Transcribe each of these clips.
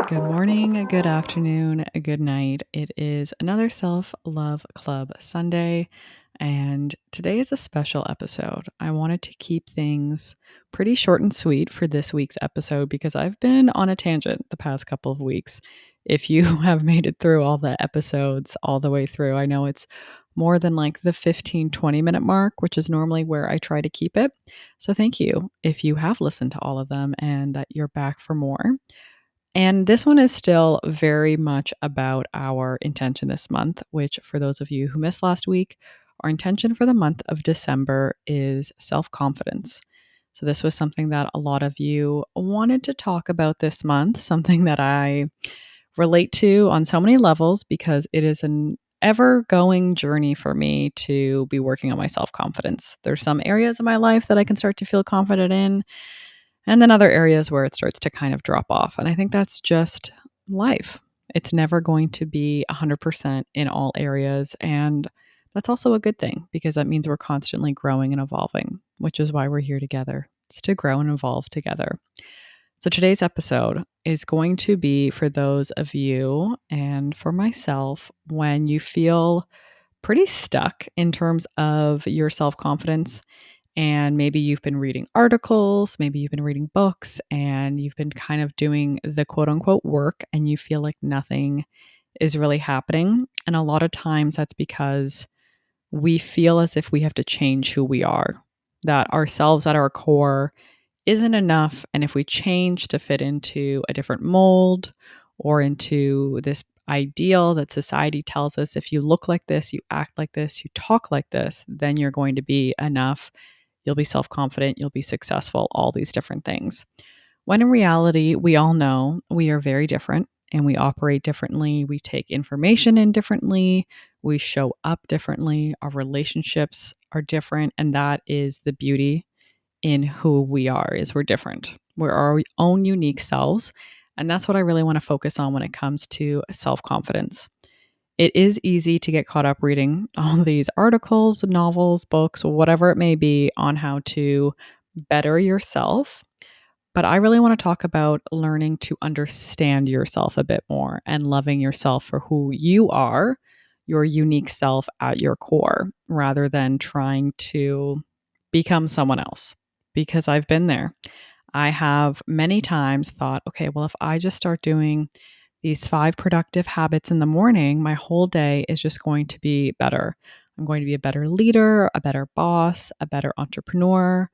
Good morning, good afternoon, good night. It is another Self Love Club Sunday, and today is a special episode. I wanted to keep things pretty short and sweet for this week's episode because I've been on a tangent the past couple of weeks. If you have made it through all the episodes all the way through, I know it's more than like the 15-20 minute mark, which is normally where I try to keep it. So thank you if you have listened to all of them and that you're back for more. And this one is still very much about our intention this month, which, for those of you who missed last week, our intention for the month of December is self confidence. So, this was something that a lot of you wanted to talk about this month, something that I relate to on so many levels because it is an ever going journey for me to be working on my self confidence. There's some areas of my life that I can start to feel confident in, and then other areas where it starts to kind of drop off. And I think that's just life. It's never going to be 100% in all areas. And that's also a good thing because that means we're constantly growing and evolving, which is why we're here together. It's to grow and evolve together. So today's episode is going to be for those of you and for myself when you feel pretty stuck in terms of your self confidence, and maybe you've been reading articles, maybe you've been reading books, and you've been kind of doing the quote unquote work, and you feel like nothing is really happening. And a lot of times that's because we feel as if we have to change who we are, that ourselves at our core isn't enough. And if we change to fit into a different mold or into this ideal that society tells us, if you look like this, you act like this, you talk like this, then you're going to be enough. You'll be self confident, you'll be successful, all these different things. When in reality, we all know we are very different and we operate differently. We take information in differently. We show up differently. Our relationships are different. And that is the beauty in who we are, is we're different. We're our own unique selves. And that's what I really want to focus on when it comes to self-confidence. It is easy to get caught up reading all these articles, novels, books, whatever it may be on how to better yourself. But I really want to talk about learning to understand yourself a bit more and loving yourself for who you are, your unique self at your core, rather than trying to become someone else. Because I've been there. I have many times thought, okay, well, if I just start doing these 5 productive habits in the morning, my whole day is just going to be better. I'm going to be a better leader, a better boss, a better entrepreneur,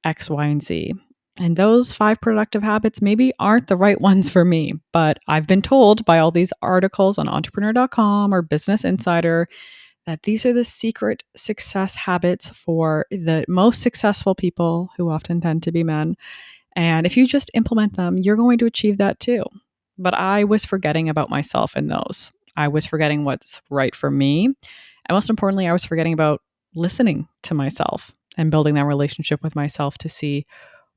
X, Y, and Z. And those 5 productive habits maybe aren't the right ones for me, but I've been told by all these articles on entrepreneur.com or Business Insider that these are the secret success habits for the most successful people, who often tend to be men. And if you just implement them, you're going to achieve that too. But I was forgetting about myself in those. I was forgetting what's right for me. And most importantly, I was forgetting about listening to myself and building that relationship with myself to see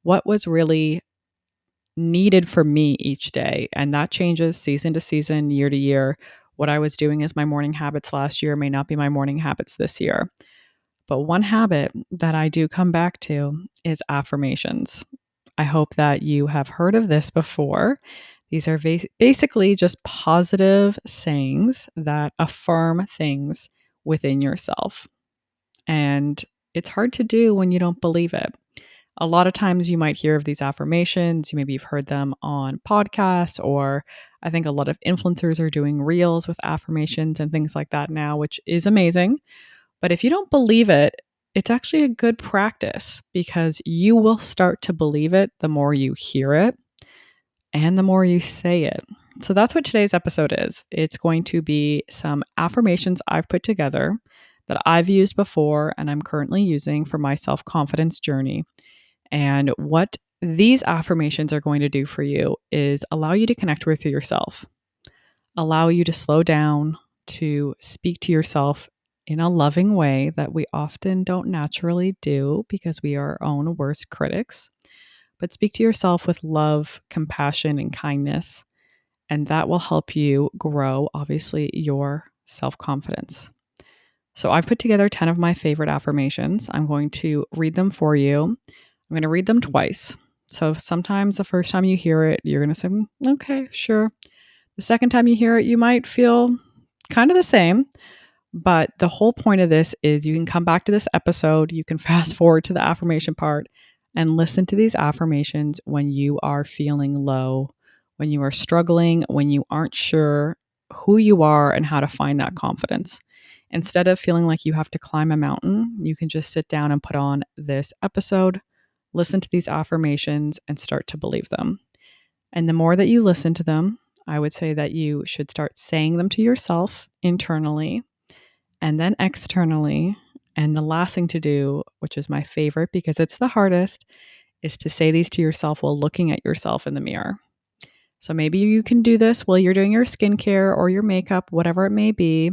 what was really needed for me each day. And that changes season to season, year to year. What I was doing as my morning habits last year may not be my morning habits this year. But one habit that I do come back to is affirmations. I hope that you have heard of this before. These are basically just positive sayings that affirm things within yourself. And it's hard to do when you don't believe it. A lot of times you might hear of these affirmations. Maybe you've heard them on podcasts, or I think a lot of influencers are doing reels with affirmations and things like that now, which is amazing. But if you don't believe it, it's actually a good practice because you will start to believe it the more you hear it and the more you say it. So that's what today's episode is. It's going to be some affirmations I've put together that I've used before and I'm currently using for my self confidence journey. And what these affirmations are going to do for you is allow you to connect with yourself, allow you to slow down, to speak to yourself in a loving way that we often don't naturally do because we are our own worst critics. But speak to yourself with love, compassion, and kindness. And that will help you grow, obviously, your self confidence. So I've put together 10 of my favorite affirmations. I'm going to read them for you. I'm going to read them twice. So sometimes the first time you hear it, you're going to say, okay, sure. The second time you hear it, you might feel kind of the same. But the whole point of this is you can come back to this episode, you can fast forward to the affirmation part and listen to these affirmations when you are feeling low, when you are struggling, when you aren't sure who you are and how to find that confidence. Instead of feeling like you have to climb a mountain, you can just sit down and put on this episode, listen to these affirmations, and start to believe them. And the more that you listen to them, I would say that you should start saying them to yourself internally and then externally. And the last thing to do, which is my favorite because it's the hardest, is to say these to yourself while looking at yourself in the mirror. So maybe you can do this while you're doing your skincare or your makeup, whatever it may be.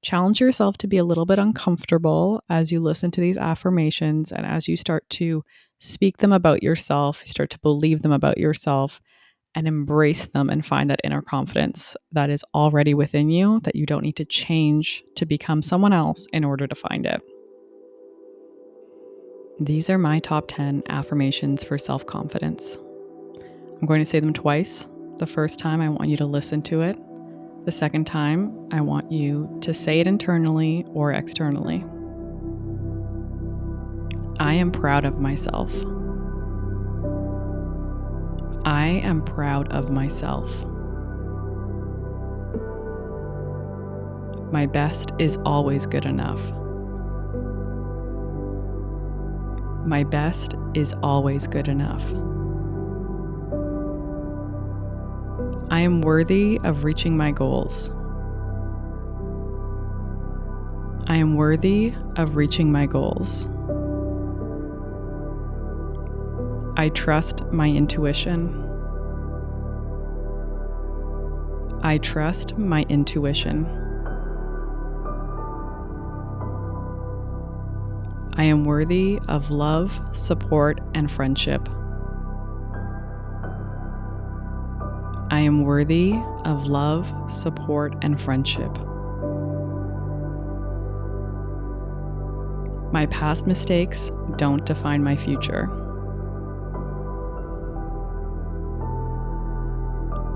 Challenge yourself to be a little bit uncomfortable as you listen to these affirmations and as you start to speak them about yourself, you start to believe them about yourself and embrace them and find that inner confidence that is already within you that you don't need to change to become someone else in order to find it. These are my top 10 affirmations for self-confidence. I'm going to say them twice. The first time, I want you to listen to it. The second time, I want you to say it internally or externally. I am proud of myself. I am proud of myself. My best is always good enough. My best is always good enough. I am worthy of reaching my goals. I am worthy of reaching my goals. I trust my intuition. I trust my intuition. I am worthy of love, support, and friendship. I am worthy of love, support, and friendship. My past mistakes don't define my future.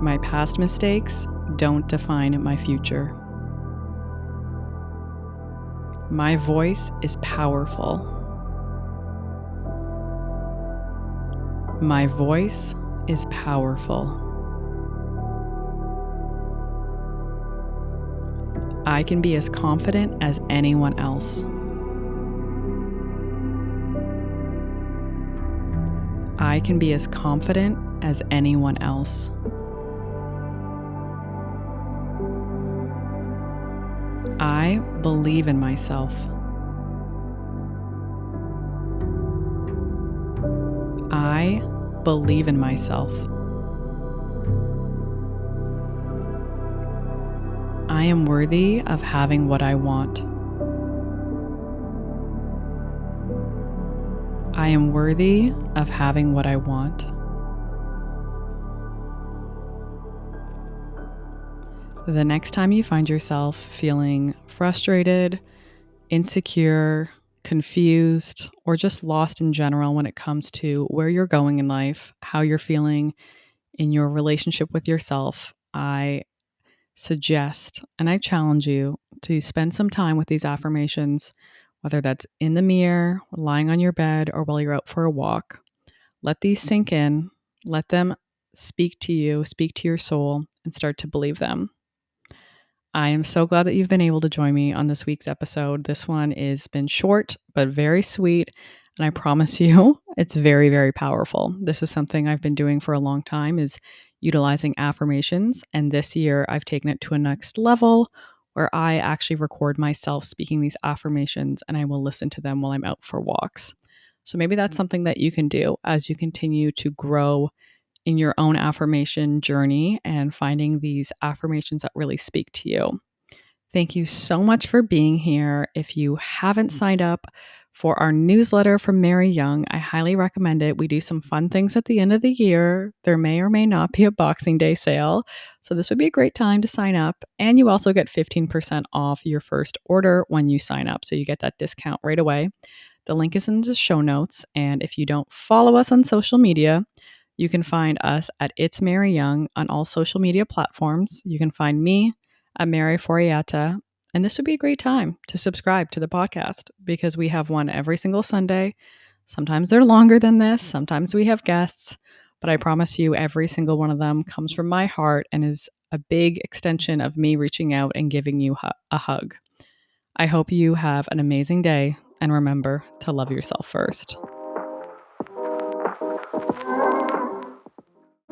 My past mistakes don't define my future. My voice is powerful. My voice is powerful. I can be as confident as anyone else. I can be as confident as anyone else. I believe in myself. I believe in myself. I am worthy of having what I want. I am worthy of having what I want. The next time you find yourself feeling frustrated, insecure, confused, or just lost in general when it comes to where you're going in life, how you're feeling in your relationship with yourself, I suggest and I challenge you to spend some time with these affirmations, whether that's in the mirror, lying on your bed, or while you're out for a walk. Let these sink in, let them speak to you, speak to your soul, and start to believe them. I am so glad that you've been able to join me on this week's episode. This one has been short, but very sweet. And I promise you, it's very, very powerful. This is something I've been doing for a long time, is utilizing affirmations. And this year I've taken it to a next level where I actually record myself speaking these affirmations and I will listen to them while I'm out for walks. So maybe that's something that you can do as you continue to grow in your own affirmation journey and finding these affirmations that really speak to you. Thank you so much for being here. If you haven't signed up for our newsletter from Mary Young, I highly recommend it. We do some fun things at the end of the year. There may or may not be a Boxing Day sale. So this would be a great time to sign up. And you also get 15% off your first order when you sign up. So you get that discount right away. The link is in the show notes. And if you don't follow us on social media, you can find us at It's Mary Young on all social media platforms. You can find me at Mary Foriata. And this would be a great time to subscribe to the podcast because we have one every single Sunday. Sometimes they're longer than this, sometimes we have guests, but I promise you, every single one of them comes from my heart and is a big extension of me reaching out and giving you a hug. I hope you have an amazing day and remember to love yourself first.